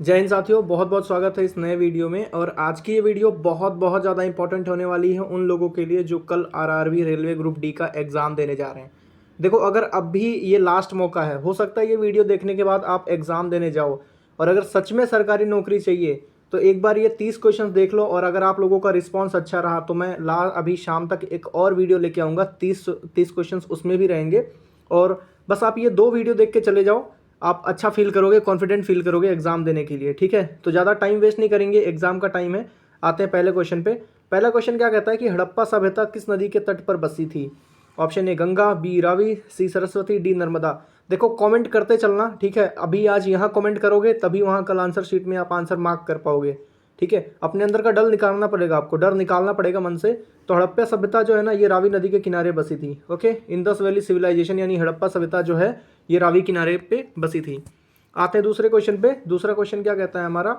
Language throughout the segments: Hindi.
जय हिंद साथियों, बहुत बहुत स्वागत है इस नए वीडियो में। और आज की ये वीडियो बहुत ज़्यादा इंपॉर्टेंट होने वाली है उन लोगों के लिए जो कल आरआरबी रेलवे ग्रुप डी का एग्ज़ाम देने जा रहे हैं। देखो, अगर अब भी ये लास्ट मौका है, हो सकता है ये वीडियो देखने के बाद आप एग्ज़ाम देने जाओ, और अगर सच में सरकारी नौकरी चाहिए तो एक बार ये 30 क्वेश्चन देख लो। और अगर आप लोगों का रिस्पॉन्स अच्छा रहा तो मैं अभी शाम तक एक और वीडियो लेके आऊँगा, 30 क्वेश्चन उसमें भी रहेंगे। और बस आप ये 2 वीडियो देख के चले जाओ, आप अच्छा फील करोगे, कॉन्फिडेंट फील करोगे एग्जाम देने के लिए। ठीक है, तो ज़्यादा टाइम वेस्ट नहीं करेंगे, एग्जाम का टाइम है। आते हैं पहले क्वेश्चन पे। पहला क्वेश्चन क्या कहता है कि हड़प्पा सभ्यता किस नदी के तट पर बसी थी? Option A Ganga, B Ravi, C Saraswati, D Narmada. देखो, कमेंट करते चलना, ठीक है। अभी आज यहाँ कमेंट करोगे तभी वहाँ कल आंसर शीट में आप आंसर मार्क कर पाओगे। ठीक है, अपने अंदर का डर निकालना पड़ेगा, आपको डर निकालना पड़ेगा मन से। तो हड़प्पा सभ्यता जो है ना, ये रावी नदी के किनारे बसी थी। ओके, इंडस वैली सिविलाइजेशन यानी हड़प्पा सभ्यता जो है ये रावी किनारे पे बसी थी। आते हैं दूसरे क्वेश्चन पे। दूसरा क्वेश्चन क्या कहता है हमारा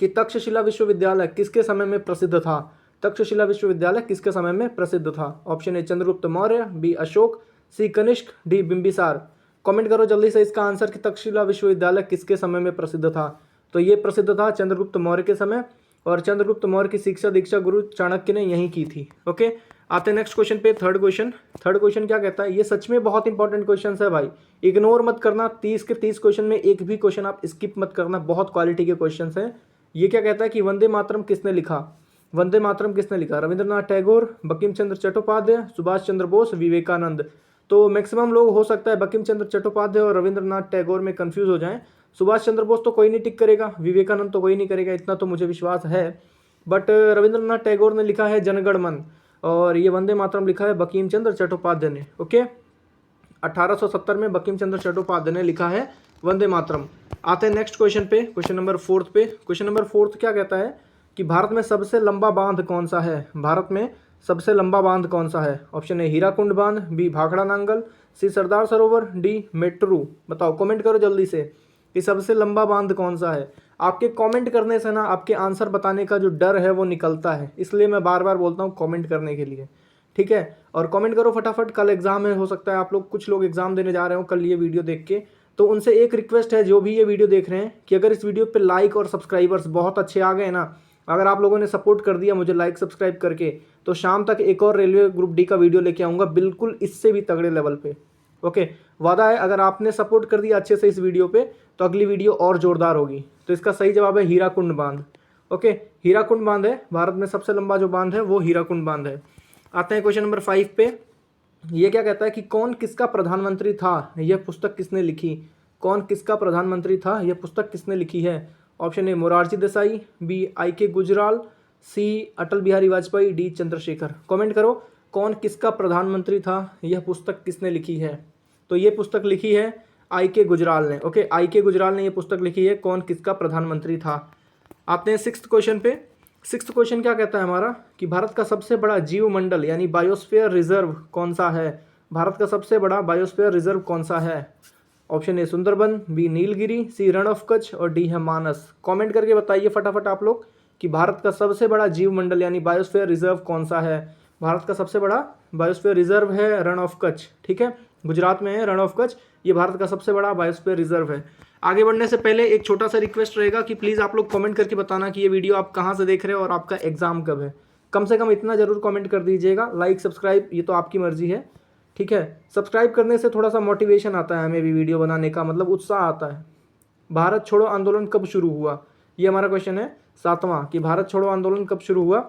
कि तक्षशिला विश्वविद्यालय किसके समय में प्रसिद्ध था? तक्षशिला विश्वविद्यालय किसके समय में प्रसिद्ध था? Option A Chandragupta Maurya, B Ashoka, C Kanishka, D Bimbisara. Comment करो जल्दी से इसका आंसर कि तक्षशिला विश्वविद्यालय किसके समय में प्रसिद्ध था। तो ये प्रसिद्ध था चंद्रगुप्त मौर्य के समय, और चंद्रगुप्त मौर्य की शिक्षा दीक्षा गुरु चाणक्य ने यहीं की थी। ओके, आते हैं नेक्स्ट क्वेश्चन पे। थर्ड क्वेश्चन क्या कहता है? ये सच में बहुत इंपॉर्टेंट क्वेश्चन है भाई, इग्नोर मत करना। 30 के 30 क्वेश्चन में एक भी क्वेश्चन आप स्किप मत करना, बहुत क्वालिटी के क्वेश्चन हैं। ये क्या कहता है कि वंदे मातरम किसने लिखा? वंदे मातरम किसने लिखा? रविंद्रनाथ टैगोर, बंकिम चंद्र चट्टोपाध्याय, सुभाष चंद्र बोस, विवेकानंद। तो मैक्सिमम लोग हो सकता है बंकिम चंद्र चट्टोपाध्याय और रविंद्रनाथ टैगोर में कंफ्यूज हो जाएं। सुभाष चंद्र बोस तो कोई नहीं टिक करेगा, विवेकानंद तो कोई नहीं करेगा, इतना तो मुझे विश्वास है। बट रविंद्रनाथ टैगोर ने लिखा है जनगण मन, और ये वंदे मातरम लिखा है बंकिम चंद्र चट्टोपाध्याय ने। ओके, 1870 में बंकिम चंद्र चट्टोपाध्याय ने लिखा है वंदे मातरम। आते हैं नेक्स्ट क्वेश्चन पे, क्वेश्चन नंबर 4 पे। क्वेश्चन नंबर 4 क्या कहता है कि भारत में सबसे लंबा बांध कौन सा है? भारत में सबसे लंबा बांध कौन सा है? ऑप्शन ए हीराकुंड बांध, बी भाखड़ा नांगल, सी सरदार सरोवर, डी मेट्रू। बताओ, कमेंट करो जल्दी से कि सबसे लंबा बांध कौन सा है। आपके कमेंट करने से ना आपके आंसर बताने का जो डर है वो निकलता है, इसलिए मैं बार बार बोलता हूँ कमेंट करने के लिए। ठीक है, और कमेंट करो फटाफट, कल एग्जाम है, हो सकता है आप लोग कुछ लोग एग्जाम देने जा रहे हो कल ये वीडियो देख के। तो उनसे एक रिक्वेस्ट है, जो भी ये वीडियो देख रहे हैं, कि अगर इस वीडियो पे लाइक और सब्सक्राइबर्स बहुत अच्छे आ गए ना, अगर आप लोगों ने सपोर्ट कर दिया मुझे लाइक सब्सक्राइब करके, तो शाम तक एक और रेलवे ग्रुप डी का वीडियो लेके आऊँगा, बिल्कुल इससे भी तगड़े लेवल पे। ओके, वादा है, अगर आपने सपोर्ट कर दिया अच्छे से इस वीडियो पे तो अगली वीडियो और जोरदार होगी। तो इसका सही जवाब है हीराकुंड बांध। ओके, हीराकुंड बांध है, भारत में सबसे लंबा जो बांध है वो हीराकुंड बांध है। आते हैं क्वेश्चन नंबर 5 पे। ये क्या कहता है कि कौन किसका प्रधानमंत्री था? यह पुस्तक किसने लिखी? कौन किसका प्रधानमंत्री था? यह पुस्तक किसने लिखी है? Option A Morarji Desai, B I.K. Gujral, C Atal Bihari Vajpayee, D Chandrashekhar. Comment करो कौन किसका प्रधानमंत्री था, यह पुस्तक किसने लिखी है? तो ये पुस्तक लिखी है I.K. गुजराल ने। Okay, I.K. गुजराल ने ये पुस्तक लिखी है, कौन किसका प्रधानमंत्री था। आते हैं 6th क्वेश्चन पे। 6th क्वेश्चन क्या कहता है हमारा कि भारत का सबसे बड़ा जीव मंडल यानी बायोस्फीयर रिजर्व कौन सा है? भारत का सबसे बड़ा बायोस्फीयर रिजर्व कौन सा है? Option A Sundarban, B Nilgiri, C Rann of Kutch, और डी है मानस। कमेंट करके बताइए फटाफट आप लोग कि भारत का सबसे बड़ा जीव मंडल यानी बायोस्फीयर रिजर्व कौन सा है। भारत का सबसे बड़ा बायोस्फीयर रिजर्व है रण ऑफ कच्छ। ठीक है, गुजरात में है रण ऑफ कच्छ, ये भारत का सबसे बड़ा बायोस्फीयर रिजर्व है। आगे बढ़ने से पहले एक छोटा सा रिक्वेस्ट रहेगा कि प्लीज़ आप लोग कमेंट करके बताना कि ये वीडियो आप कहाँ से देख रहे हो और आपका एग्जाम कब है। कम से कम इतना जरूर कमेंट कर दीजिएगा। लाइक सब्सक्राइब ये तो आपकी मर्जी है। ठीक है, सब्सक्राइब करने से थोड़ा सा मोटिवेशन आता है हमें भी वीडियो बनाने का, मतलब उत्साह आता है। भारत छोड़ो आंदोलन कब शुरू हुआ? ये हमारा क्वेश्चन है 7वां, कि भारत छोड़ो आंदोलन कब शुरू हुआ।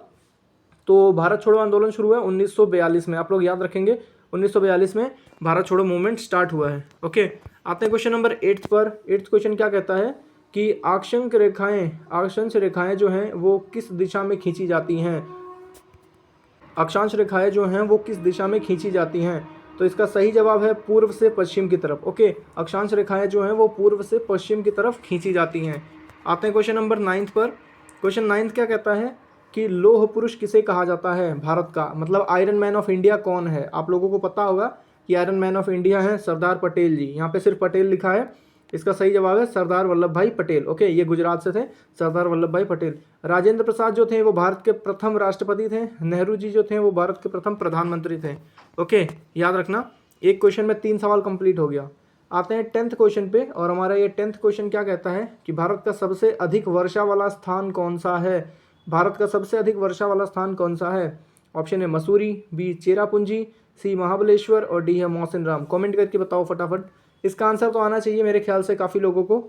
तो भारत छोड़ो आंदोलन शुरू हुआ 1942 में। आप लोग याद रखेंगे 1942 में भारत छोड़ो मूवमेंट स्टार्ट हुआ है। ओके, आते हैं क्वेश्चन नंबर 8 पर। 8th क्वेश्चन क्या कहता है कि अक्षांश रेखाएं जो हैं वो किस दिशा में खींची जाती हैं? अक्षांश रेखाएं जो हैं वो किस दिशा में खींची जाती हैं? तो इसका सही जवाब है पूर्व से पश्चिम की तरफ। ओके, अक्षांश रेखाएं जो हैं वो पूर्व से पश्चिम की तरफ खींची जाती हैं। आते हैं क्वेश्चन नंबर 9 पर। क्वेश्चन 9 क्या कहता है कि लौह पुरुष किसे कहा जाता है भारत का? मतलब आयरन मैन ऑफ इंडिया कौन है? आप लोगों को पता होगा कि आयरन मैन ऑफ इंडिया है सरदार पटेल जी। यहाँ पे सिर्फ पटेल लिखा है, इसका सही जवाब है सरदार वल्लभ भाई पटेल। ओके, ये गुजरात से थे सरदार वल्लभ भाई पटेल। राजेंद्र प्रसाद जो थे वो भारत के प्रथम राष्ट्रपति थे। नेहरू जी जो थे वो भारत के प्रथम प्रधानमंत्री थे। ओके, याद रखना, एक क्वेश्चन में 3 सवाल कंप्लीट हो गया। आते हैं 10th क्वेश्चन पे, और हमारा ये 10th क्वेश्चन क्या कहता है कि भारत का सबसे अधिक वर्षा वाला स्थान कौन सा है। भारत का सबसे अधिक वर्षा वाला स्थान कौन सा है। ऑप्शन है मसूरी, बी चेरापूंजी, सी महाबलेश्वर और डी है मौसिनराम। कमेंट करके बताओ फटाफट। इसका आंसर तो आना चाहिए मेरे ख्याल से काफ़ी लोगों को।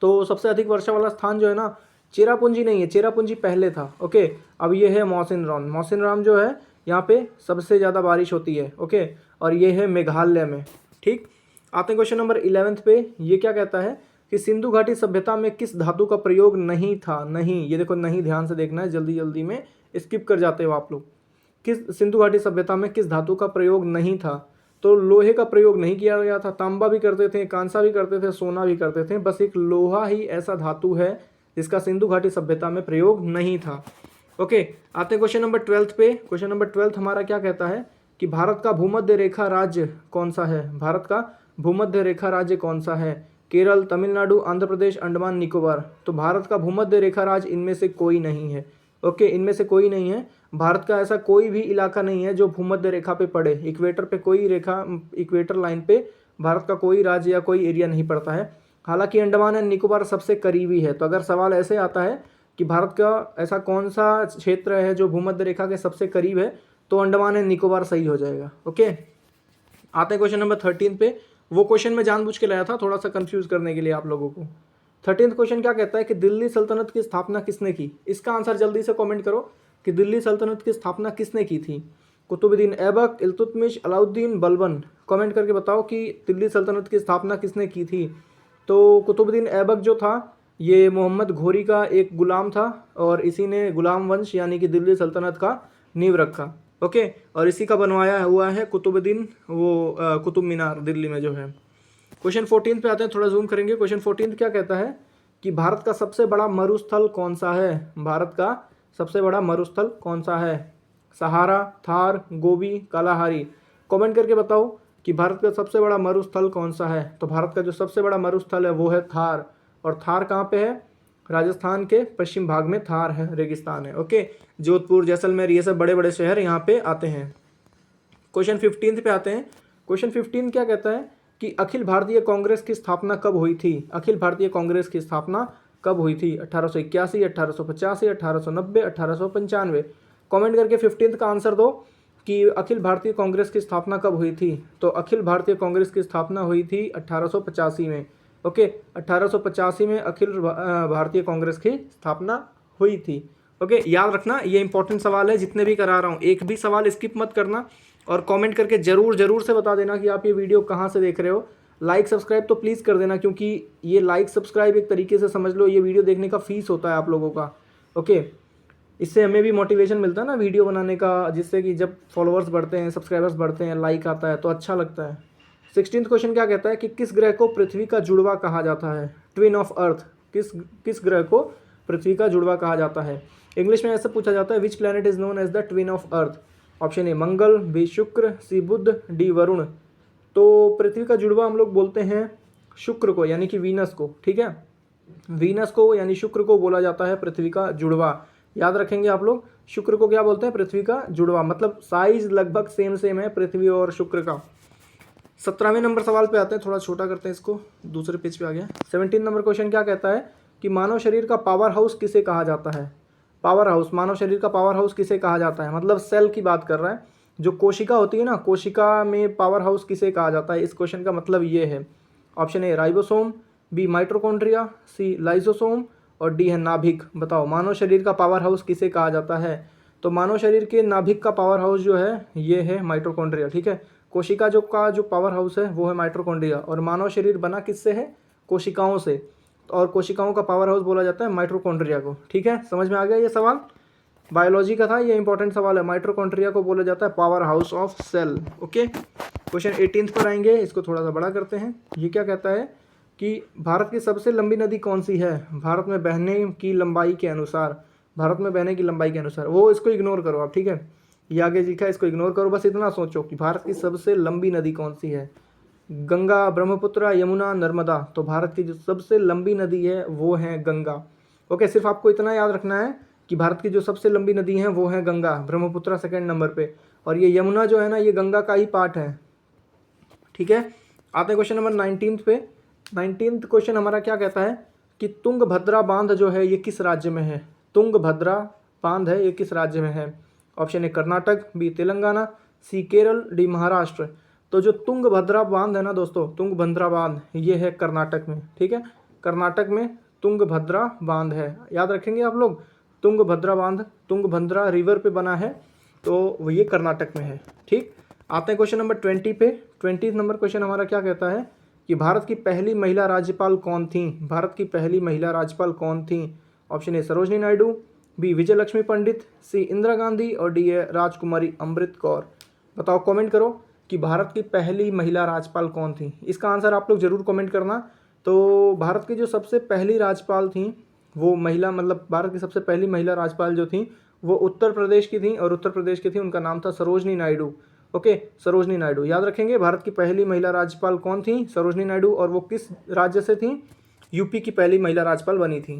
तो सबसे अधिक वर्षा वाला स्थान जो है ना, चेरापूंजी नहीं है, चेरापूंजी पहले था। ओके, अब ये है मौसिनराम। मौसिनराम जो है यहाँ पे सबसे ज़्यादा बारिश होती है। ओके, और ये है मेघालय में। ठीक, आते हैं क्वेश्चन नंबर 11th पे। ये क्या कहता है कि सिंधु घाटी सभ्यता में किस धातु का प्रयोग नहीं था। नहीं, ये देखो नहीं, ध्यान से देखना है, जल्दी जल्दी में स्किप कर जाते हो आप लोग। किस सिंधु घाटी सभ्यता में किस धातु का प्रयोग नहीं था। तो लोहे का प्रयोग नहीं किया गया था। तांबा भी करते थे, कांसा भी करते थे, सोना भी करते थे, बस एक लोहा ही ऐसा धातु है जिसका सिंधु घाटी सभ्यता में प्रयोग नहीं था। ओके, आते हैं क्वेश्चन नंबर 12th पे। क्वेश्चन नंबर 12th हमारा क्या कहता है कि भारत का भूमध्य रेखा राज्य कौन सा है। भारत का भूमध्य रेखा राज्य कौन सा है। केरल, तमिलनाडु, आंध्र प्रदेश, अंडमान निकोबार। तो भारत का भूमध्य रेखा राज्य इनमें से कोई नहीं है। ओके, इनमें से कोई नहीं है। भारत का ऐसा कोई भी इलाका नहीं है जो भूमध्य रेखा पे पड़े। इक्वेटर पे कोई रेखा, इक्वेटर लाइन पे भारत का कोई राज्य या कोई एरिया नहीं पड़ता है। हालांकि अंडमान एंड निकोबार सबसे करीबी है। तो अगर सवाल ऐसे आता है कि भारत का ऐसा कौन सा क्षेत्र है जो भूमध्य रेखा के सबसे करीब है, तो अंडमान एंड निकोबार सही हो जाएगा। ओके, आते हैं क्वेश्चन नंबर 13 पे। वो क्वेश्चन मैं जानबूझ के लाया था थोड़ा सा कंफ्यूज करने के लिए आप लोगों को। 13th क्वेश्चन क्या कहता है कि दिल्ली सल्तनत की स्थापना किसने की। इसका आंसर जल्दी से कमेंट करो कि दिल्ली सल्तनत की स्थापना किसने की थी। कुतुबुद्दीन ऐबक, इल्तुतमिश, अलाउद्दीन बलबन। कमेंट करके बताओ कि दिल्ली सल्तनत की स्थापना किसने की थी। तो कुतुबुद्दीन ऐबक जो था ये मोहम्मद घोरी का एक गुलाम था, और इसी ने गुलाम वंश यानी कि दिल्ली सल्तनत का नींव रखा। ओके, और इसी का बनवाया हुआ है कुतुबुद्दीन वो कुतुब मीनार दिल्ली में जो है। क्वेश्चन 14 पे आते हैं, थोड़ा जूम करेंगे। क्वेश्चन 14 क्या कहता है कि भारत का सबसे बड़ा मरुस्थल कौन सा है। भारत का सबसे बड़ा मरुस्थल कौन सा है। सहारा, थार, गोबी, कालाहारी। कमेंट करके बताओ कि भारत का सबसे बड़ा मरुस्थल कौन सा है। तो भारत का जो सबसे बड़ा मरुस्थल है वो है थार। और थार कहाँ पे है। राजस्थान के पश्चिम भाग में थार है, रेगिस्तान है। ओके, जोधपुर, जैसलमेर, ये सब बड़े बड़े शहर यहाँ पे आते हैं। क्वेश्चन 15 पे आते हैं। क्वेश्चन 15 क्या कहता है कि अखिल भारतीय कांग्रेस की स्थापना कब हुई थी। अखिल भारतीय कांग्रेस की स्थापना कब हुई थी। 1881, 1885, 1890, 1895। कमेंट करके 15th का आंसर दो कि अखिल भारतीय कांग्रेस की स्थापना कब हुई थी। तो अखिल भारतीय कांग्रेस की स्थापना हुई थी 1885 में। ओके, 1885 में अखिल भारतीय कांग्रेस की स्थापना हुई थी। ओके, याद रखना ये इंपॉर्टेंट सवाल है, जितने भी करा रहा हूँ एक भी सवाल स्किप मत करना, और कमेंट करके ज़रूर से बता देना कि आप ये वीडियो कहाँ से देख रहे हो। लाइक सब्सक्राइब तो प्लीज़ कर देना, क्योंकि ये लाइक सब्सक्राइब एक तरीके से समझ लो ये वीडियो देखने का फीस होता है आप लोगों का। ओके, इससे हमें भी मोटिवेशन मिलता है ना वीडियो बनाने का, जिससे कि जब फॉलोअर्स बढ़ते हैं, सब्सक्राइबर्स बढ़ते हैं, लाइक आता है तो अच्छा लगता है। 16th क्वेश्चन क्या कहता है कि किस ग्रह को पृथ्वी का जुड़वा कहा जाता है। ट्विन ऑफ अर्थ। किस ग्रह को पृथ्वी का जुड़वा कहा जाता है। इंग्लिश में ऐसे पूछा जाता है, which planet is known as the twin of Earth. Option A Mangal, B Shukra, C Budh, D Varun. तो पृथ्वी का जुड़वा हम लोग बोलते हैं शुक्र को, यानी कि वीनस को। ठीक है, वीनस को यानी शुक्र को बोला जाता है पृथ्वी का जुड़वा। याद रखेंगे आप लोग, शुक्र को क्या बोलते हैं, पृथ्वी का जुड़वा। मतलब साइज लगभग सेम है पृथ्वी और शुक्र का। 17वें नंबर सवाल पे आते हैं, थोड़ा छोटा करते हैं इसको, दूसरे पेज पे आ गया। 17 नंबर क्वेश्चन क्या कहता है कि मानव शरीर का पावर हाउस किसे कहा जाता है। पावर हाउस, मानव शरीर का पावर हाउस किसे कहा जाता है। मतलब सेल की बात कर रहा है, जो कोशिका होती है ना, कोशिका में पावर हाउस किसे कहा जाता है। इस क्वेश्चन का मतलब ये है। Option A ribosome, B mitochondria, C lysosome और डी है नाभिक। बताओ मानव शरीर का पावर हाउस किसे कहा जाता है। तो मानव शरीर के नाभिक का पावर हाउस जो है ये है माइटोकॉन्ड्रिया। ठीक है, कोशिका जो पावर हाउस है वो है माइटोकॉन्ड्रिया, और मानव शरीर बना किससे है, कोशिकाओं से, और कोशिकाओं का पावर हाउस बोला जाता है माइटोकॉन्ड्रिया को। ठीक है, समझ में आ गया ये सवाल, बायोलॉजी का था, ये इंपॉर्टेंट सवाल है। माइटोकॉन्ड्रिया को बोला जाता है power house of cell. Okay, question 18 पर आएंगे, इसको थोड़ा सा बड़ा करते हैं। ये क्या कहता है कि भारत की सबसे लंबी नदी कौन सी है। भारत में बहने की लंबाई के अनुसार, भारत में बहने की लंबाई के अनुसार, वो इसको इग्नोर करो आप। ठीक है, ये आगे लिखा है, इसको इग्नोर करो, बस इतना सोचो कि भारत की सबसे लंबी नदी कौन सी है। गंगा, ब्रह्मपुत्र, यमुना, नर्मदा। तो भारत की जो सबसे लंबी नदी है वो है गंगा। ओके, सिर्फ आपको इतना याद रखना है कि भारत की जो सबसे लंबी नदी है वो है गंगा, ब्रह्मपुत्र सेकंड नंबर पे, और ये यमुना जो है ना ये गंगा का ही पार्ट है। ठीक है, आते हैं क्वेश्चन नंबर 19 पे। 19 क्वेश्चन हमारा क्या कहता है कि तुंगभद्रा बांध जो है ये किस राज्य में है। तुंगभद्रा बांध है ये किस राज्य में है। Option A Karnataka, B Telangana, C Kerala, D Maharashtra. तो जो तुंगभद्रा बांध है ना दोस्तों, तुंगभद्रा बांध ये है कर्नाटक में। ठीक है, कर्नाटक में तुंगभद्रा बांध है, याद रखेंगे आप लोग। तुंगभद्रा बांध तुंगभद्रा रिवर पे बना है, तो ये कर्नाटक में है। ठीक, आते हैं क्वेश्चन नंबर 20 पे। 20 नंबर क्वेश्चन हमारा क्या कहता है कि भारत की पहली महिला राज्यपाल कौन थी। भारत की पहली महिला राज्यपाल कौन थी। Option A Sarojini Naidu, B Vijaya Lakshmi Pandit, C Indira Gandhi और डी ए राजकुमारी अमृत कौर। बताओ, कमेंट करो कि भारत की पहली महिला राज्यपाल कौन थी। इसका आंसर आप लोग ज़रूर कमेंट करना। तो भारत की जो सबसे पहली राज्यपाल थी वो महिला, मतलब भारत की सबसे पहली महिला राज्यपाल जो थी वो उत्तर प्रदेश की थी, और उत्तर प्रदेश की थी, उनका नाम था सरोजनी नायडू। ओके, सरोजनी नायडू, याद रखेंगे। भारत की पहली महिला राज्यपाल कौन थी, सरोजनी नायडू, और वो किस राज्य से थी, यूपी की पहली महिला राज्यपाल बनी थी।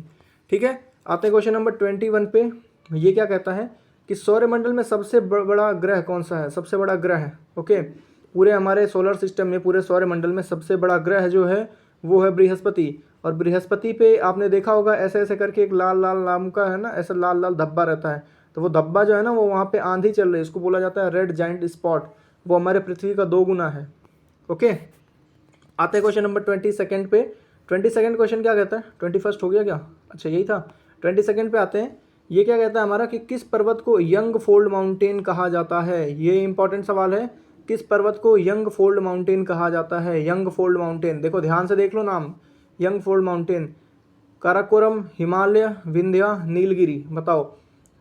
ठीक है, आते हैं क्वेश्चन नंबर 21 पे। ये क्या कहता है कि सौरमंडल में सबसे बड़ा ग्रह कौन सा है। सबसे बड़ा ग्रह, ओके, पूरे हमारे सोलर सिस्टम में, पूरे सौरमंडल में सबसे बड़ा ग्रह जो है वो है बृहस्पति। और बृहस्पति पे आपने देखा होगा ऐसे ऐसे करके एक लाल लाल नाम का है ना, ऐसा लाल लाल धब्बा रहता है। तो वो धब्बा जो है ना, वो वहाँ पे आंधी चल रही है, इसको बोला जाता है रेड जाइंट स्पॉट। वो हमारे पृथ्वी का 2 गुना है। ओके, आते हैं क्वेश्चन नंबर 22 पे। 22 क्वेश्चन क्या कहता है, 21 हो गया क्या, अच्छा यही था। 22 पे आते हैं। ये क्या कहता है हमारा कि किस पर्वत को यंग फोल्ड माउंटेन कहा जाता है। ये इंपॉर्टेंट सवाल है, किस पर्वत को यंग फोल्ड माउंटेन कहा जाता है। यंग फोल्ड माउंटेन, देखो ध्यान से देख लो नाम, young fold mountain, Karakoram, Himalaya, Vindhya, Nilgiri. बताओ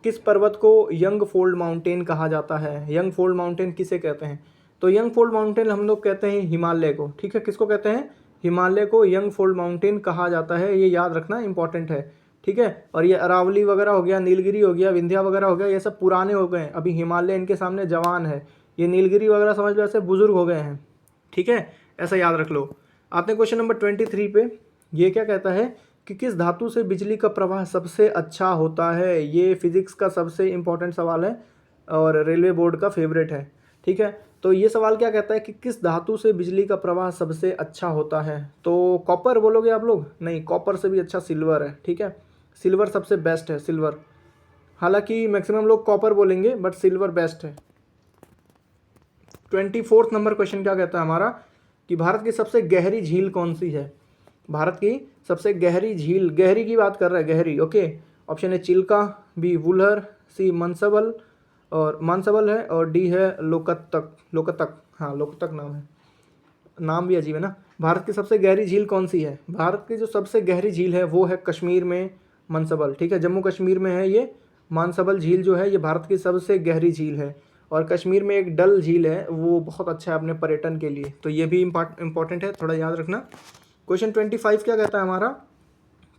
किस पर्वत को यंग फोल्ड माउंटेन कहा जाता है। यंग फोल्ड माउंटेन किसे कहते हैं। तो यंग फोल्ड माउंटेन हम लोग कहते हैं हिमालय को। ठीक है, किसको कहते हैं, हिमालय को यंग फोल्ड माउंटेन कहा जाता है। ये याद रखना इंपॉर्टेंट है। ठीक है, और ये अरावली वगैरह हो गया, नीलगिरी हो गया, विंध्या वगैरह हो गया, ये सब पुराने हो गए हैं, अभी हिमालय इनके सामने जवान है। ये नीलगिरी वगैरह समझ लो ऐसे बुजुर्ग हो गए हैं। ठीक है, ऐसा याद रख लो। आते हैं क्वेश्चन नंबर 23 पे। ये क्या कहता है कि किस धातु से बिजली का प्रवाह सबसे अच्छा होता है। ये फिजिक्स का सबसे इंपॉर्टेंट सवाल है और रेलवे बोर्ड का फेवरेट है। ठीक है, तो ये सवाल क्या कहता है कि किस धातु से बिजली का प्रवाह सबसे अच्छा होता है। तो कॉपर बोलोगे आप लोग, नहीं, कॉपर से भी अच्छा सिल्वर है। ठीक है, सिल्वर सबसे बेस्ट है, सिल्वर। हालांकि मैक्सिमम लोग कॉपर बोलेंगे बट सिल्वर बेस्ट है। 24 नंबर क्वेश्चन क्या कहता है हमारा कि भारत की सबसे गहरी झील कौन सी है। भारत की सबसे गहरी झील, गहरी की बात कर रहा है, गहरी। ओके, ऑप्शन है चिल्का, बी वुलहर, सी मनसबल और मानसबल है, और डी है लोकतक। लोकतक, हाँ लोकतक नाम है, नाम भी अजीब है ना। भारत की सबसे गहरी झील कौन सी है। भारत की जो सबसे गहरी झील है वो है कश्मीर में मनसबल। ठीक है, जम्मू कश्मीर में है ये मानसबल झील जो है, ये भारत की सबसे गहरी झील है। और कश्मीर में एक डल झील है, वो बहुत अच्छा है अपने पर्यटन के लिए, तो ये भी इंपॉर्टेंट है, थोड़ा याद रखना। क्वेश्चन 25 क्या कहता है हमारा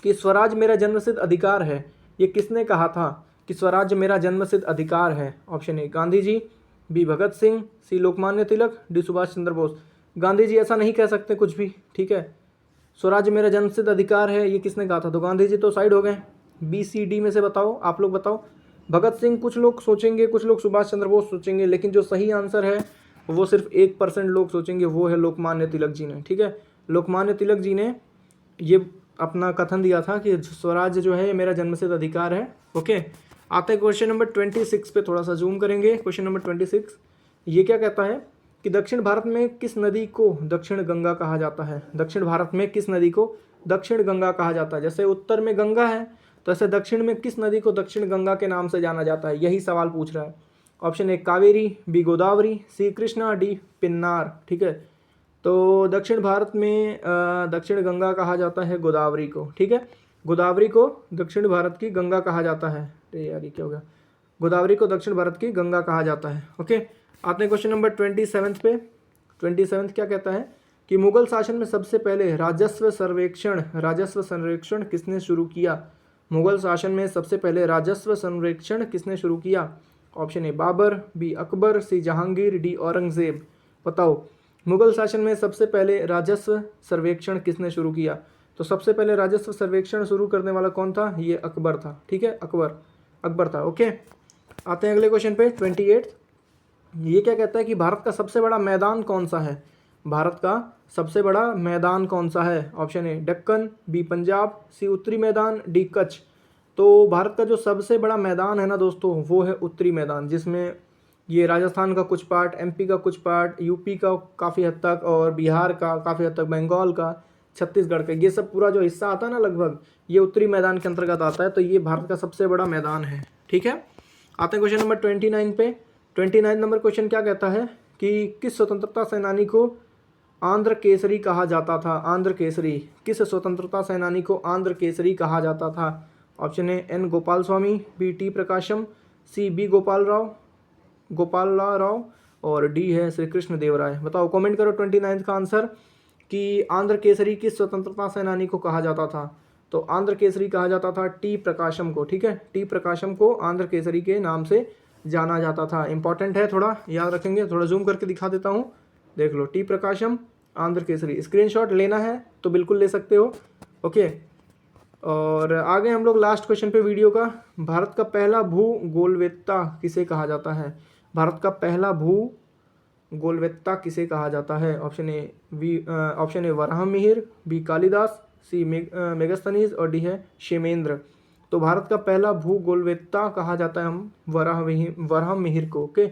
कि स्वराज मेरा जन्मसिद्ध अधिकार है। ये किसने कहा था कि स्वराज मेरा जन्मसिद्ध अधिकार है। Option A Gandhi ji, B Bhagat Singh, C Lokmanya Tilak, D Subhash Chandra Bose. Gandhi ji ऐसा नहीं कह सकते कुछ भी। ठीक है, स्वराज मेरा जन्मसिद्ध अधिकार है ये किसने कहा था, तो गांधी जी तो साइड हो गए। बी सी डी में से बताओ, आप लोग बताओ। भगत सिंह कुछ लोग सोचेंगे, कुछ लोग सुभाष चंद्र बोस सोचेंगे, लेकिन जो सही आंसर है वो सिर्फ 1% लोग सोचेंगे, वो है लोकमान्य तिलक जी ने। ठीक है, लोकमान्य तिलक जी ने ये अपना कथन दिया था कि स्वराज जो है ये मेरा जन्मसिद्ध अधिकार है। ओके, आते हैं क्वेश्चन नंबर 26 पे, थोड़ा सा जूम करेंगे। क्वेश्चन नंबर 26 ये क्या कहता है कि दक्षिण भारत में किस नदी को दक्षिण गंगा कहा जाता है। दक्षिण भारत में किस नदी को दक्षिण गंगा कहा जाता है। जैसे उत्तर में गंगा है, तो ऐसे दक्षिण में किस नदी को दक्षिण गंगा के नाम से जाना जाता है, यही सवाल पूछ रहा है। Option A Kaveri, B Godavari, C Krishna, D Pennar. ठीक है, तो दक्षिण भारत में दक्षिण गंगा कहा जाता है गोदावरी को। ठीक है, गोदावरी को दक्षिण भारत की गंगा कहा जाता है। अरे यार ये क्या हो गया, गोदावरी को दक्षिण भारत की गंगा कहा जाता है। ओके, आते हैं क्वेश्चन नंबर 27 पे। 27 क्या कहता है कि मुगल शासन में सबसे पहले राजस्व सर्वेक्षण किसने शुरू किया। मुगल शासन में सबसे पहले राजस्व सर्वेक्षण किसने शुरू किया। Option A Babur, B Akbar, C Jahangir, D Aurangzeb. बताओ मुगल शासन में सबसे पहले राजस्व सर्वेक्षण किसने शुरू किया। तो सबसे पहले राजस्व सर्वेक्षण शुरू करने वाला कौन था, ये अकबर था। ठीक है, अकबर था। ओके, आते हैं अगले क्वेश्चन पे 28। ये क्या कहता है कि भारत का सबसे बड़ा मैदान कौन सा है। भारत का सबसे बड़ा मैदान कौन सा है? Option A Deccan, B Punjab, C उत्तरी मैदान, डी कच्छ। तो भारत का जो सबसे बड़ा मैदान है ना दोस्तों, वो है उत्तरी मैदान, जिसमें ये राजस्थान का कुछ पार्ट, एमपी का कुछ पार्ट, यूपी का काफ़ी हद तक, और बिहार का काफ़ी हद तक, बंगाल का, छत्तीसगढ़ का, ये सब पूरा जो हिस्सा आता है ना लगभग, ये उत्तरी मैदान के अंतर्गत आता है। तो ये भारत का सबसे बड़ा मैदान है। ठीक है, आते हैं क्वेश्चन नंबर 29 पे। 29 नंबर क्वेश्चन क्या कहता है कि किस स्वतंत्रता सेनानी को आंध्र केसरी कहा जाता था? आंध्र केसरी, किस स्वतंत्रता सेनानी को आंध्र केसरी कहा जाता था? Option A N Gopal Swami, B T Prakasam, C B Gopal Rao, और डी है श्री कृष्ण देवराय। बताओ, कमेंट करो 29 का आंसर कि आंध्र केसरी किस स्वतंत्रता सेनानी को कहा जाता था। तो आंध्र केसरी कहा जाता था टी प्रकाशम को। ठीक है, टी प्रकाशम को आंध्र केसरी के नाम से जाना जाता था। इंपॉर्टेंट है, थोड़ा याद रखेंगे। थोड़ा जूम करके दिखा देता हूँ, देख लो, टी प्रकाशम आंध्र केसरी। स्क्रीनशॉट लेना है तो बिल्कुल ले सकते हो। ओके, और आगे हम लोग लास्ट क्वेश्चन पे वीडियो का। भारत का पहला भूगोलवेत्ता किसे कहा जाता है? भारत का पहला भूगोलवेत्ता किसे कहा जाता है? Option A Varahamihira, B Kalidasa, C Megasthenes, और डी है क्षेमेंद्र। तो भारत का पहला भूगोलवेत्ता कहा जाता है हम वराहमिहिर को। ओके,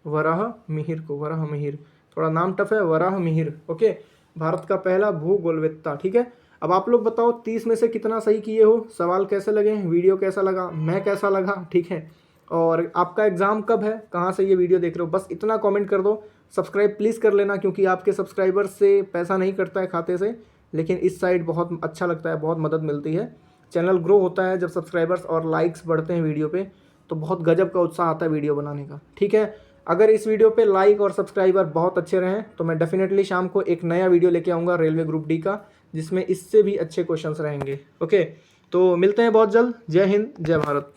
वराहमिहिर, थोड़ा नाम टफ है, वराहमिहिर। ओके, भारत का पहला भूगोलवेत्ता। ठीक है, अब आप लोग बताओ 30 में से कितना सही किए हो? सवाल कैसे लगे, वीडियो कैसा लगा, मैं कैसा लगा? ठीक है, और आपका एग्ज़ाम कब है, कहाँ से ये वीडियो देख रहे हो, बस इतना कमेंट कर दो। सब्सक्राइब प्लीज़ कर लेना, क्योंकि आपके सब्सक्राइबर्स से पैसा नहीं कटता है खाते से, लेकिन इस साइड बहुत अच्छा लगता है, बहुत मदद मिलती है। चैनल ग्रो होता है जब सब्सक्राइबर्स और लाइक्स बढ़ते हैं वीडियो पे, तो बहुत गजब का उत्साह आता है वीडियो बनाने का। ठीक है, अगर इस वीडियो पे लाइक और सब्सक्राइबर बहुत अच्छे रहें तो मैं डेफिनेटली शाम को एक नया वीडियो लेके आऊँगा रेलवे ग्रुप डी का, जिसमें इससे भी अच्छे क्वेश्चंस रहेंगे। ओके, तो मिलते हैं बहुत जल्द। जय हिंद, जय भारत।